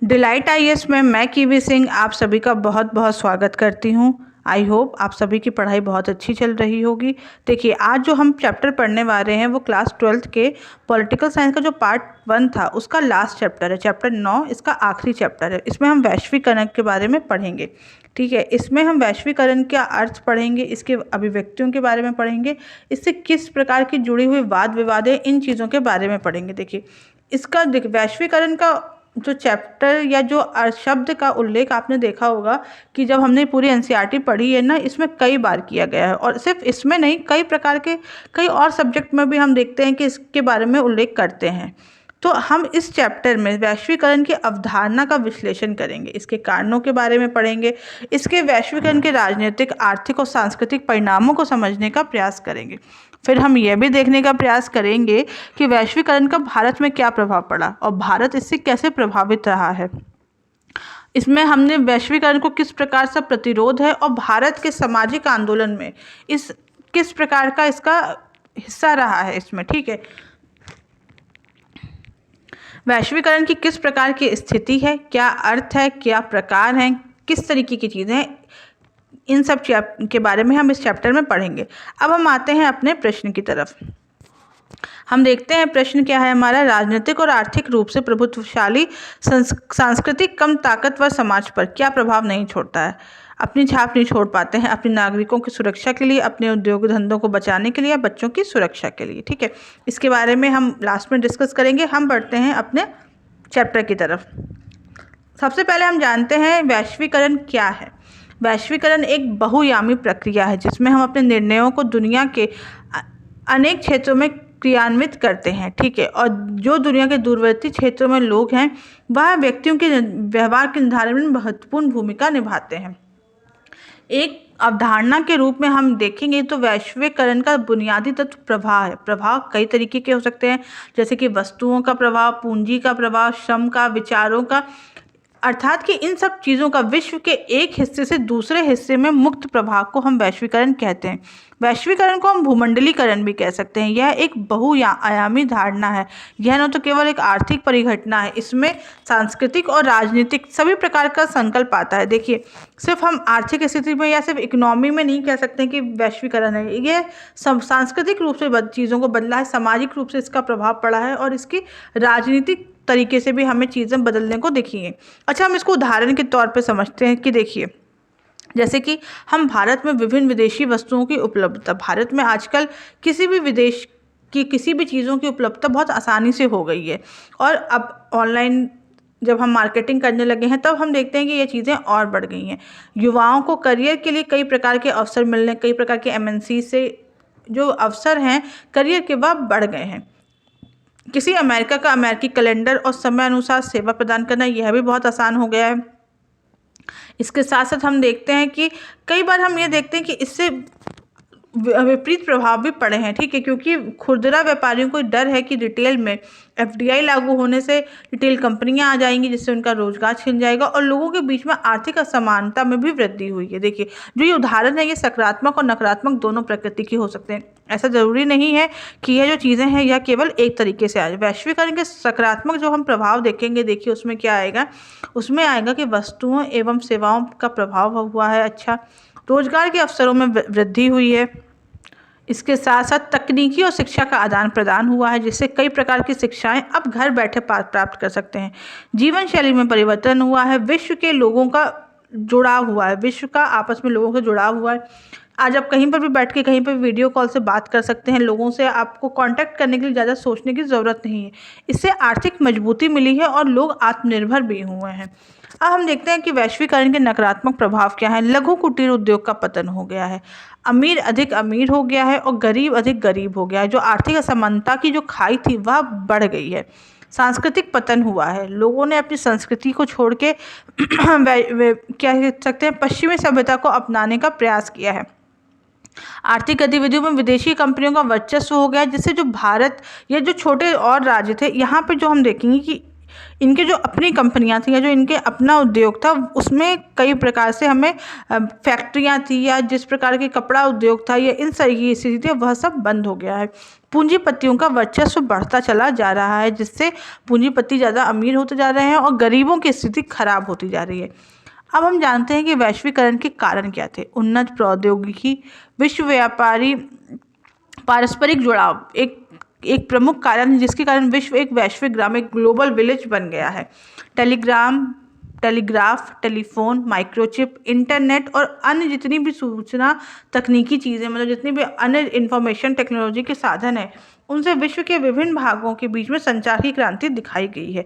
Delight IAS में मैं kiwi Singh आप सभी का बहुत बहुत स्वागत करती हूँ। आई होप आप सभी की पढ़ाई बहुत अच्छी चल रही होगी। देखिए, आज जो हम चैप्टर पढ़ने वाले हैं वो क्लास 12th के पॉलिटिकल साइंस का जो पार्ट 1 था उसका लास्ट चैप्टर है, चैप्टर 9 इसका आखिरी चैप्टर है। इसमें हम वैश्वीकरण के बारे में पढ़ेंगे। ठीक है, इसमें हम वैश्वीकरण का अर्थ पढ़ेंगे, इसके अभिव्यक्तियों के बारे में पढ़ेंगे, इससे किस प्रकार की जुड़ी हुई वाद विवाद है, इन चीज़ों के बारे में पढ़ेंगे। देखिए, इसका वैश्वीकरण का जो चैप्टर या जो शब्द का उल्लेख आपने देखा होगा कि जब हमने पूरी एनसीईआरटी पढ़ी है ना, इसमें कई बार किया गया है। और सिर्फ इसमें नहीं, कई प्रकार के कई और सब्जेक्ट में भी हम देखते हैं कि इसके बारे में उल्लेख करते हैं। तो हम इस चैप्टर में वैश्वीकरण की अवधारणा का विश्लेषण करेंगे, इसके कारणों के बारे में पढ़ेंगे, इसके वैश्वीकरण के राजनीतिक, आर्थिक और सांस्कृतिक परिणामों को समझने का प्रयास करेंगे। फिर हम यह भी देखने का प्रयास करेंगे कि वैश्वीकरण का भारत में क्या प्रभाव पड़ा और भारत इससे कैसे प्रभावित रहा है। इसमें हमने वैश्वीकरण को किस प्रकार से प्रतिरोध है और भारत के सामाजिक आंदोलन में इस किस प्रकार का इसका हिस्सा रहा है इसमें। ठीक है, वैश्वीकरण की किस प्रकार की स्थिति है, क्या अर्थ है, क्या प्रकार है, किस तरीके की चीज़ें हैं, इन सब के बारे में हम इस चैप्टर में पढ़ेंगे। अब हम आते हैं अपने प्रश्न की तरफ। हम देखते हैं प्रश्न क्या है हमारा। राजनीतिक और आर्थिक रूप से प्रभुत्वशाली सांस्कृतिक कम ताकतवर समाज पर क्या प्रभाव नहीं छोड़ता है, अपनी छाप नहीं छोड़ पाते हैं अपने नागरिकों की सुरक्षा के लिए, अपने उद्योग धंधों को बचाने के लिए या बच्चों की सुरक्षा के लिए। ठीक है, इसके बारे में हम लास्ट में डिस्कस करेंगे। हम बढ़ते हैं अपने चैप्टर की तरफ। सबसे पहले हम जानते हैं वैश्वीकरण क्या है। वैश्वीकरण एक बहुआयामी प्रक्रिया है जिसमें हम अपने निर्णयों को दुनिया के अनेक क्षेत्रों में क्रियान्वित करते हैं। ठीक है, और जो दुनिया के दूरवर्ती क्षेत्रों में लोग हैं वह व्यक्तियों के व्यवहार के निर्धारण में महत्वपूर्ण भूमिका निभाते हैं। एक अवधारणा के रूप में हम देखेंगे तो वैश्वीकरण का बुनियादी तत्व प्रभाव है। प्रभाव कई तरीके के हो सकते हैं, जैसे कि वस्तुओं का प्रभाव, पूंजी का प्रभाव, श्रम का, विचारों का, अर्थात कि इन सब चीज़ों का विश्व के एक हिस्से से दूसरे हिस्से में मुक्त प्रभाव को हम वैश्वीकरण कहते हैं। वैश्वीकरण को हम भूमंडलीकरण भी कह सकते हैं। यह एक बहुआयामी धारणा है। यह न तो केवल एक आर्थिक परिघटना है, इसमें सांस्कृतिक और राजनीतिक सभी प्रकार का संकल्प आता है। देखिए, सिर्फ हम आर्थिक स्थिति में या सिर्फ इकोनॉमी में नहीं कह सकते कि वैश्वीकरण है। यह सांस्कृतिक रूप से चीज़ों को बदला है, सामाजिक रूप से इसका प्रभाव पड़ा है और इसकी राजनीतिक तरीके से भी हमें चीज़ें बदलने को दिखी हैं। अच्छा, हम इसको उदाहरण के तौर पे समझते हैं कि देखिए, जैसे कि हम भारत में विभिन्न विदेशी वस्तुओं की उपलब्धता, भारत में आजकल किसी भी विदेश की किसी भी चीज़ों की उपलब्धता बहुत आसानी से हो गई है। और अब ऑनलाइन जब हम मार्केटिंग करने लगे हैं तब हम देखते हैं कि ये चीज़ें और बढ़ गई हैं। युवाओं को करियर के लिए कई प्रकार के अवसर मिलने, कई प्रकार के एमएनसी से जो अवसर हैं करियर के वह बढ़ गए हैं। किसी अमेरिका का अमेरिकी कैलेंडर और समय अनुसार सेवा प्रदान करना यह भी बहुत आसान हो गया है। इसके साथ साथ हम देखते हैं कि कई बार हम ये देखते हैं कि इससे विपरीत प्रभाव भी पड़े हैं। ठीक है, क्योंकि खुदरा व्यापारियों को डर है कि रिटेल में एफडीआई लागू होने से रिटेल कंपनियां आ जाएंगी जिससे उनका रोजगार छिन जाएगा और लोगों के बीच में आर्थिक असमानता में भी वृद्धि हुई है। देखिए, जो ये उदाहरण है ये सकारात्मक और नकारात्मक दोनों प्रकृति की हो सकते हैं। ऐसा ज़रूरी नहीं है कि यह जो चीज़ें हैं यह केवल एक तरीके से आ जाए। वैश्वीकरण के सकारात्मक जो हम प्रभाव देखेंगे, देखिए उसमें क्या आएगा, उसमें आएगा कि वस्तुओं एवं सेवाओं का प्रभाव हुआ है। अच्छा, रोजगार के अवसरों में वृद्धि हुई है। इसके साथ साथ तकनीकी और शिक्षा का आदान प्रदान हुआ है जिससे कई प्रकार की शिक्षाएं अब घर बैठे प्राप्त कर सकते हैं। जीवन शैली में परिवर्तन हुआ है। विश्व के लोगों का जुड़ाव हुआ है, विश्व का आपस में लोगों का जुड़ाव हुआ है। आज आप कहीं पर भी बैठ के कहीं पर वीडियो कॉल से बात कर सकते हैं लोगों से, आपको कांटेक्ट करने के लिए ज़्यादा सोचने की ज़रूरत नहीं है। इससे आर्थिक मजबूती मिली है और लोग आत्मनिर्भर भी हुए हैं। अब हम देखते हैं कि वैश्वीकरण के नकारात्मक प्रभाव क्या है। लघु कुटीर उद्योग का पतन हो गया है, अमीर अधिक अमीर हो गया है और गरीब अधिक गरीब हो गया है। जो आर्थिक असमानता की जो खाई थी वह बढ़ गई है। सांस्कृतिक पतन हुआ है, लोगों ने अपनी संस्कृति को छोड़ के क्या कह सकते हैं, पश्चिमी सभ्यता को अपनाने का प्रयास किया है। आर्थिक गतिविधियों में विदेशी कंपनियों का वर्चस्व हो गया जिससे जो भारत या जो छोटे और राज्य थे यहाँ पे जो हम देखेंगे कि इनके जो अपनी कंपनियां थी या जो इनके अपना उद्योग था उसमें कई प्रकार से हमें फैक्ट्रियां थी या जिस प्रकार के कपड़ा उद्योग था या इन तरह की स्थिति थी वह सब बंद हो गया है। पूंजीपतियों का वर्चस्व बढ़ता चला जा रहा है जिससे पूंजीपति ज़्यादा अमीर होते जा रहे हैं और गरीबों की स्थिति खराब होती जा रही है। अब हम जानते हैं कि वैश्वीकरण के कारण क्या थे। उन्नत प्रौद्योगिकी, विश्व व्यापारी, पारस्परिक जुड़ाव एक प्रमुख कारण है जिसके कारण विश्व एक वैश्विक ग्राम, एक ग्लोबल विलेज बन गया है। टेलीग्राफ, टेलीफोन, माइक्रोचिप, इंटरनेट और अन्य जितनी भी सूचना तकनीकी चीज़ें, मतलब जितनी भी अन्य इंफॉर्मेशन टेक्नोलॉजी के साधन हैं, उनसे विश्व के विभिन्न भागों के बीच में संचार की क्रांति दिखाई गई है।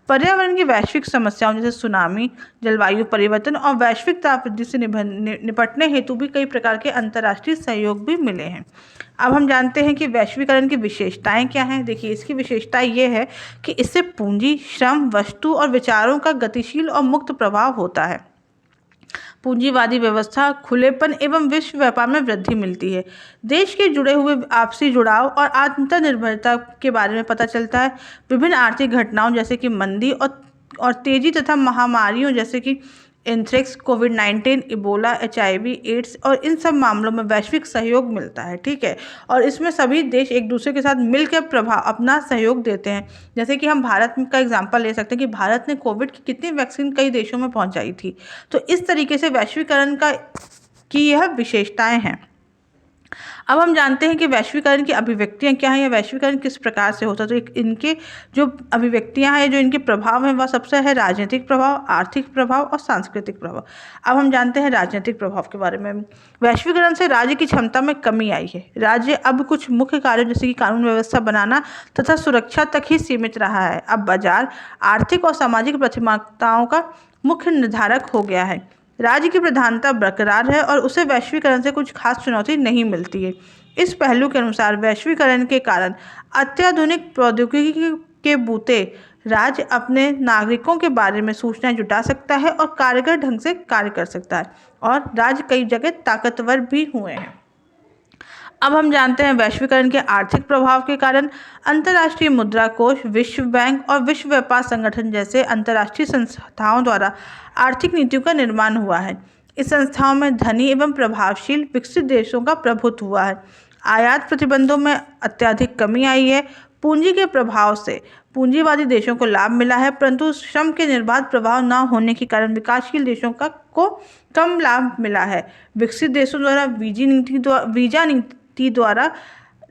पर्यावरण की वैश्विक समस्याओं जैसे सुनामी, जलवायु परिवर्तन और वैश्विक ताप वृद्धि से निपटने हेतु भी कई प्रकार के अंतर्राष्ट्रीय सहयोग भी मिले हैं। अब हम जानते हैं कि वैश्वीकरण की विशेषताएं क्या हैं। देखिए, इसकी विशेषता ये है कि इससे पूंजी, श्रम, वस्तु और विचारों का गतिशील और मुक्त प्रवाह होता है। पूंजीवादी व्यवस्था, खुलेपन एवं विश्व व्यापार में वृद्धि मिलती है। देश के जुड़े हुए आपसी जुड़ाव और आत्मनिर्भरता के बारे में पता चलता है। विभिन्न आर्थिक घटनाओं जैसे कि मंदी और तेजी तथा महामारियों जैसे कि एंथ्रेक्स, कोविड-19, इबोला, HIV, एड्स और इन सब मामलों में वैश्विक सहयोग मिलता है। ठीक है, और इसमें सभी देश एक दूसरे के साथ मिलकर अपना सहयोग देते हैं। जैसे कि हम भारत का एग्जांपल ले सकते हैं कि भारत ने कोविड की कितनी वैक्सीन कई देशों में पहुंचाई थी। तो इस तरीके से वैश्वीकरण की यह विशेषताएं हैं। अब हम जानते हैं कि वैश्वीकरण की अभिव्यक्तियां क्या हैं या वैश्वीकरण किस प्रकार से होता है। तो इनके जो अभिव्यक्तियां हैं, जो इनके प्रभाव हैं, वह सबसे है राजनीतिक प्रभाव, आर्थिक प्रभाव और सांस्कृतिक प्रभाव। अब हम जानते हैं राजनीतिक प्रभाव के बारे में। वैश्वीकरण से राज्य की क्षमता में कमी आई है। राज्य अब कुछ मुख्य कार्यों जैसे कि कानून व्यवस्था बनाना तथा सुरक्षा तक ही सीमित रहा है। अब बाजार आर्थिक और सामाजिक प्राथमिकताओं का मुख्य निर्धारक हो गया है। राज्य की प्रधानता बरकरार है और उसे वैश्वीकरण से कुछ खास चुनौती नहीं मिलती है। इस पहलू के अनुसार वैश्वीकरण के कारण अत्याधुनिक प्रौद्योगिकी के बूते राज्य अपने नागरिकों के बारे में सूचनाएं जुटा सकता है और कारगर ढंग से कार्य कर सकता है और राज्य कई जगह ताकतवर भी हुए हैं। अब हम जानते हैं वैश्वीकरण के आर्थिक प्रभाव के कारण अंतर्राष्ट्रीय मुद्रा कोष, विश्व बैंक और विश्व व्यापार संगठन जैसे अंतर्राष्ट्रीय संस्थाओं द्वारा आर्थिक नीतियों का निर्माण हुआ है। इस संस्थाओं में धनी एवं प्रभावशील विकसित देशों का प्रभुत्व हुआ है। आयात प्रतिबंधों में अत्यधिक कमी आई है। पूंजी के प्रभाव से पूंजीवादी देशों को लाभ मिला है, परंतु श्रम के निर्बाध प्रभाव न होने के कारण विकासशील देशों को कम लाभ मिला है। विकसित देशों द्वारा वीजा नीति द्वारा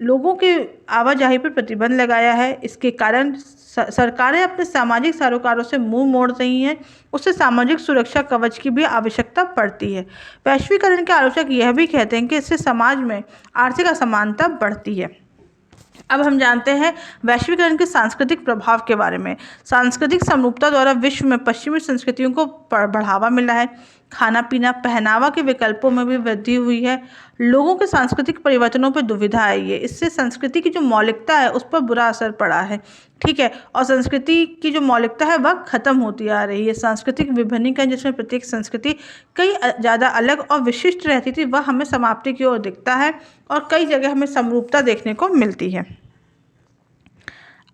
लोगों के आवाजाही पर प्रतिबंध लगाया है। इसके कारण सरकारें अपने सामाजिक सरोकारों से मुंह मोड़ रही हैं। उससे सामाजिक सुरक्षा कवच की भी आवश्यकता पड़ती है। वैश्वीकरण के आलोचक यह भी कहते हैं कि इससे समाज में आर्थिक असमानता बढ़ती है। अब हम जानते हैं वैश्वीकरण के सांस्कृतिक प्रभाव के बारे में। सांस्कृतिक समरूपता द्वारा विश्व में पश्चिमी संस्कृतियों को बढ़ावा मिला है। खाना पीना, पहनावा के विकल्पों में भी वृद्धि हुई है। लोगों के सांस्कृतिक परिवर्तनों पर दुविधा आई है। इससे संस्कृति की जो मौलिकता है उस पर बुरा असर पड़ा है। ठीक है, और संस्कृति की जो मौलिकता है वह खत्म होती आ रही है। सांस्कृतिक विभिन्नीकरण जिसमें प्रत्येक संस्कृति कई ज़्यादा अलग और विशिष्ट रहती थी, वह हमें समाप्ति की ओर दिखता है और कई जगह हमें समरूपता देखने को मिलती है।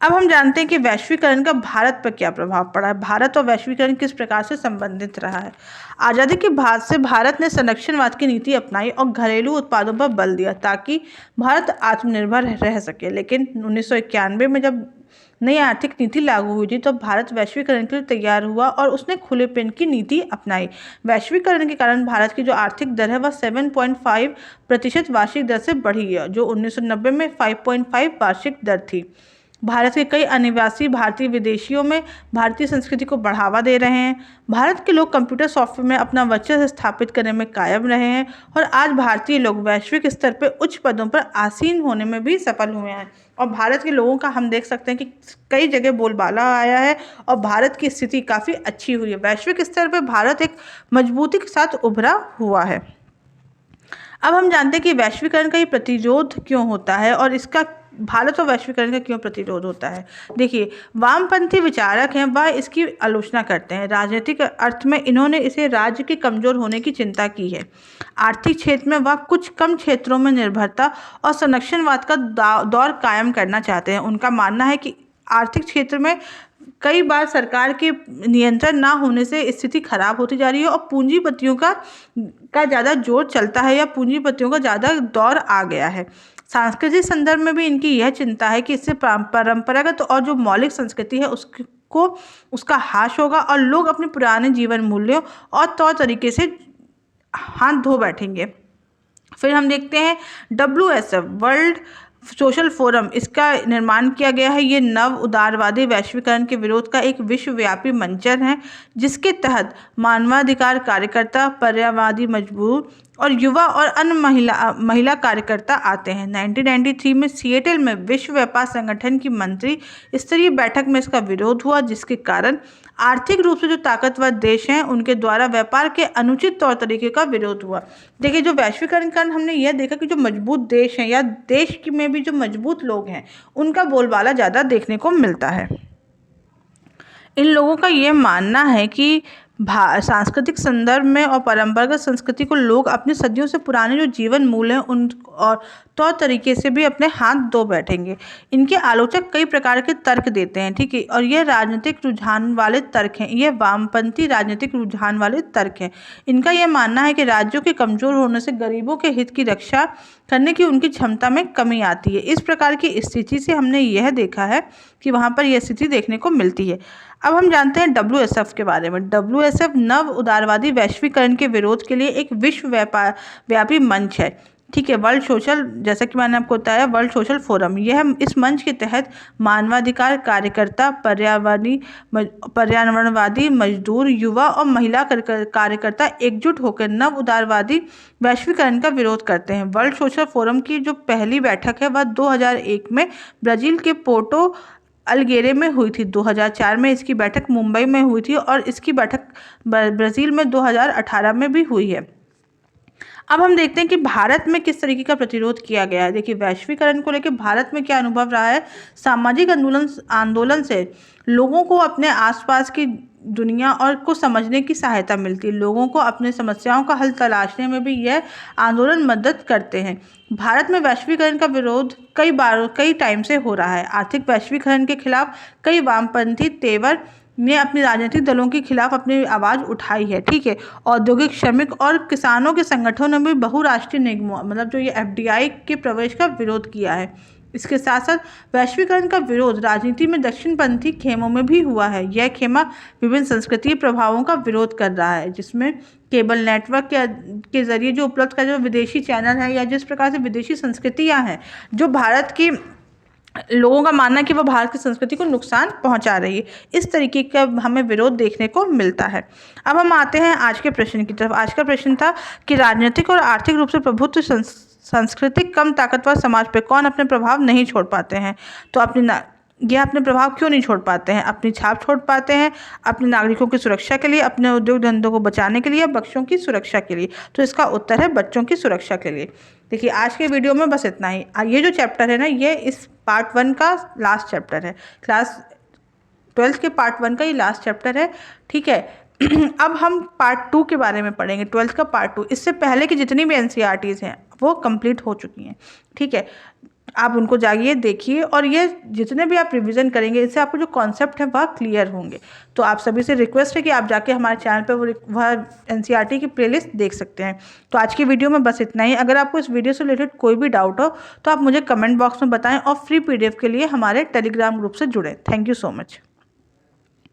अब हम जानते हैं कि वैश्वीकरण का भारत पर क्या प्रभाव पड़ा है। भारत और वैश्वीकरण किस प्रकार से संबंधित रहा है। आज़ादी के बाद से भारत ने संरक्षणवाद की नीति अपनाई और घरेलू उत्पादों पर बल दिया ताकि भारत आत्मनिर्भर रह सके। लेकिन 1991 में जब नई आर्थिक नीति लागू हुई थी तो भारत वैश्वीकरण के लिए तैयार हुआ और उसने खुलेपन की नीति अपनाई। वैश्वीकरण के कारण भारत की जो आर्थिक दर है वह 7.5% वार्षिक दर से बढ़ी है, जो 1990 में 5.5 वार्षिक दर थी। भारत के कई अनिवासी भारतीय विदेशियों में भारतीय संस्कृति को बढ़ावा दे रहे हैं। भारत के लोग कंप्यूटर सॉफ्टवेयर में अपना वर्चस्व स्थापित करने में कायम रहे हैं और आज भारतीय लोग वैश्विक स्तर पर उच्च पदों पर आसीन होने में भी सफल हुए हैं। और भारत के लोगों का हम देख सकते हैं कि कई जगह बोलबाला आया है और भारत की स्थिति काफ़ी अच्छी हुई है। वैश्विक स्तर पर भारत एक मजबूती के साथ उभरा हुआ है। अब हम जानते हैं कि वैश्वीकरण का ये प्रतिरोध क्यों होता है और इसका भारत और वैश्वीकरण का क्यों प्रतिरोध होता है। देखिए, वामपंथी विचारक हैं वह इसकी आलोचना करते हैं। राजनीतिक अर्थ में इन्होंने इसे राज्य के कमजोर होने की चिंता की है। आर्थिक क्षेत्र में वह कुछ कम क्षेत्रों में निर्भरता और संरक्षणवाद का दौर कायम करना चाहते हैं। उनका मानना है कि आर्थिक क्षेत्र में कई बार सरकार के नियंत्रण ना होने से स्थिति खराब होती जा रही है और पूंजीपतियों का ज़्यादा जोर चलता है या पूंजीपतियों का ज़्यादा दौर आ गया है। सांस्कृतिक संदर्भ में भी इनकी यह चिंता है कि इससे परंपरागत और जो मौलिक संस्कृति है उसका ह्रास होगा और लोग अपने पुराने जीवन मूल्यों और तौर तरीके से हाथ धो बैठेंगे। फिर हम देखते हैं WSF वर्ल्ड सोशल फोरम, इसका निर्माण किया गया है। ये नव उदारवादी वैश्वीकरण के विरोध का एक विश्वव्यापी मंचन है जिसके तहत मानवाधिकार कार्यकर्ता, पर्यावरणवादी मजदूर और युवा और अन्य महिला कार्यकर्ता आते हैं। 1993 में सिएटल में विश्व व्यापार संगठन की मंत्री स्तरीय बैठक में इसका विरोध हुआ, जिसके कारण आर्थिक रूप से जो ताकतवर देश हैं उनके द्वारा व्यापार के अनुचित तौर तरीके का विरोध हुआ। देखिए, जो वैश्वीकरण कारण हमने यह देखा कि जो मजबूत देश हैं या देश में भी जो मजबूत लोग हैं उनका बोलबाला ज़्यादा देखने को मिलता है। इन लोगों का ये मानना है कि सांस्कृतिक संदर्भ में और परंपरागत संस्कृति को लोग अपने सदियों से पुराने जो जीवन मूल्य हैं उन और तौर तरीके से भी अपने हाथ धो बैठेंगे। इनके आलोचक कई प्रकार के तर्क देते हैं, ठीक है, और ये राजनीतिक रुझान वाले तर्क हैं, ये वामपंथी राजनीतिक रुझान वाले तर्क हैं। इनका यह मानना है कि राज्यों के कमजोर होने से गरीबों के हित की रक्षा करने की उनकी क्षमता में कमी आती है। इस प्रकार की स्थिति से हमने यह देखा है कि वहाँ पर यह स्थिति देखने को मिलती है। अब हम जानते हैं WSF के बारे में। WSF नव उदारवादी वैश्वीकरण के विरोध के लिए एक विश्व व्यापी मंच है, ठीक है। वर्ल्ड सोशल, जैसा कि मैंने आपको बताया, वर्ल्ड सोशल फोरम, यह इस मंच के तहत मानवाधिकार कार्यकर्ता, पर्यावरणवादी मजदूर, युवा और महिला कार्यकर्ता एकजुट होकर नव उदारवादी वैश्वीकरण का विरोध करते हैं। वर्ल्ड सोशल फोरम की जो पहली बैठक है वह 2001 में ब्राज़ील के पोर्टो अल्गेरे में हुई थी। 2004 में इसकी बैठक मुंबई में हुई थी और इसकी बैठक ब्राज़ील में 2018 में भी हुई है। अब हम देखते हैं कि भारत में किस तरीके का प्रतिरोध किया गया है। देखिए, वैश्वीकरण को लेकर भारत में क्या अनुभव रहा है। सामाजिक आंदोलन से लोगों को अपने आसपास की दुनिया और को समझने की सहायता मिलती है। लोगों को अपने समस्याओं का हल तलाशने में भी यह आंदोलन मदद करते हैं। भारत में वैश्वीकरण का विरोध कई टाइम से हो रहा है। आर्थिक वैश्वीकरण के खिलाफ कई वामपंथी तेवर ने अपने राजनीतिक दलों के खिलाफ अपनी आवाज़ उठाई है, ठीक है। औद्योगिक, श्रमिक और किसानों के संगठनों ने भी बहुराष्ट्रीय निगमों, मतलब जो ये FDI के प्रवेश का विरोध किया है। इसके साथ साथ वैश्वीकरण का विरोध राजनीति में दक्षिणपंथी खेमों में भी हुआ है। यह खेमा विभिन्न संस्कृतीय प्रभावों का विरोध कर रहा है, जिसमें केबल नेटवर्क के जरिए जो उपलब्ध कर जो विदेशी चैनल है या जिस प्रकार से विदेशी संस्कृतियाँ हैं जो भारत की लोगों का मानना है कि वह भारत की संस्कृति को नुकसान पहुंचा रही है। इस तरीके का हमें विरोध देखने को मिलता है। अब हम आते हैं आज के प्रश्न की तरफ। आज का प्रश्न था कि राजनीतिक और आर्थिक रूप से प्रभुत्व सांस्कृतिक कम ताकतवर समाज पर कौन अपने प्रभाव नहीं छोड़ पाते हैं। तो अपने प्रभाव क्यों नहीं छोड़ पाते हैं। अपनी छाप छोड़ पाते हैं अपने नागरिकों की सुरक्षा के लिए, अपने उद्योग धंधों को बचाने के लिए या बच्चों की सुरक्षा के लिए। तो इसका उत्तर है बच्चों की सुरक्षा के लिए। देखिए, आज के वीडियो में बस इतना ही। ये जो चैप्टर है ना, ये इस पार्ट 1 का लास्ट चैप्टर है। क्लास 12 के पार्ट 1 का ये लास्ट चैप्टर है, ठीक है। अब हम पार्ट 2 के बारे में पढ़ेंगे, 12th का पार्ट 2। इससे पहले की जितनी भी NCERTs हैं वो कंप्लीट हो चुकी हैं, ठीक है। आप उनको जाइए, देखिए, और ये जितने भी आप रिवीजन करेंगे इससे आपको जो कॉन्सेप्ट है वह क्लियर होंगे। तो आप सभी से रिक्वेस्ट है कि आप जाके हमारे चैनल पर वह NCERT की प्लेलिस्ट देख सकते हैं। तो आज की वीडियो में बस इतना ही। अगर आपको इस वीडियो से रिलेटेड कोई भी डाउट हो तो आप मुझे कमेंट बॉक्स में बताएं और फ्री PDF के लिए हमारे टेलीग्राम ग्रुप से जुड़ें। Thank you so much.